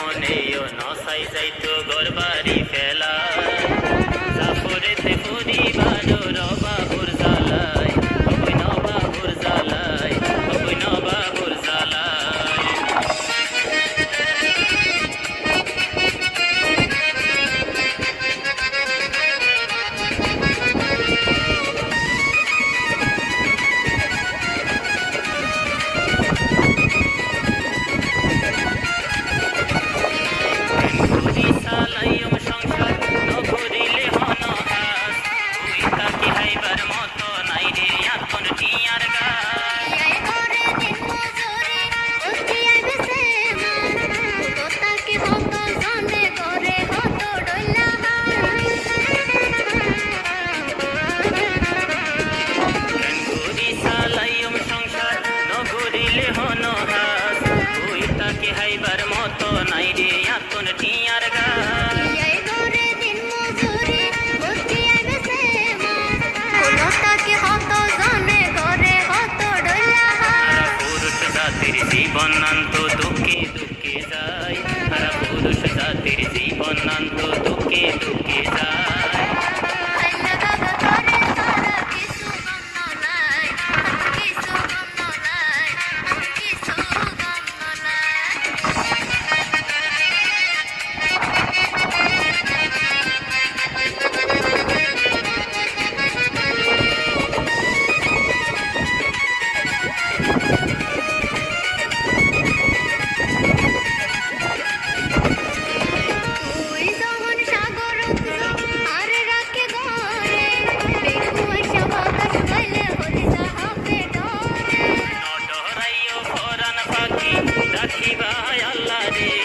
মনেও নসাই যাইতো গরবারি ফেলা জাফরেতে পরিবার রবাবুর জালাই ওই নবাবুর জালাই ওই নবাবুর জালাই হাইবার মতো নাই রে এখন টিয়ার গাছ পুরুষ জাতির জীবনান্ত দুঃখে দুঃখে যায় আর পুরুষ জাতির জীবনান্ত দুঃখে দুঃখে যায় রাখিবা আল্লাহ রে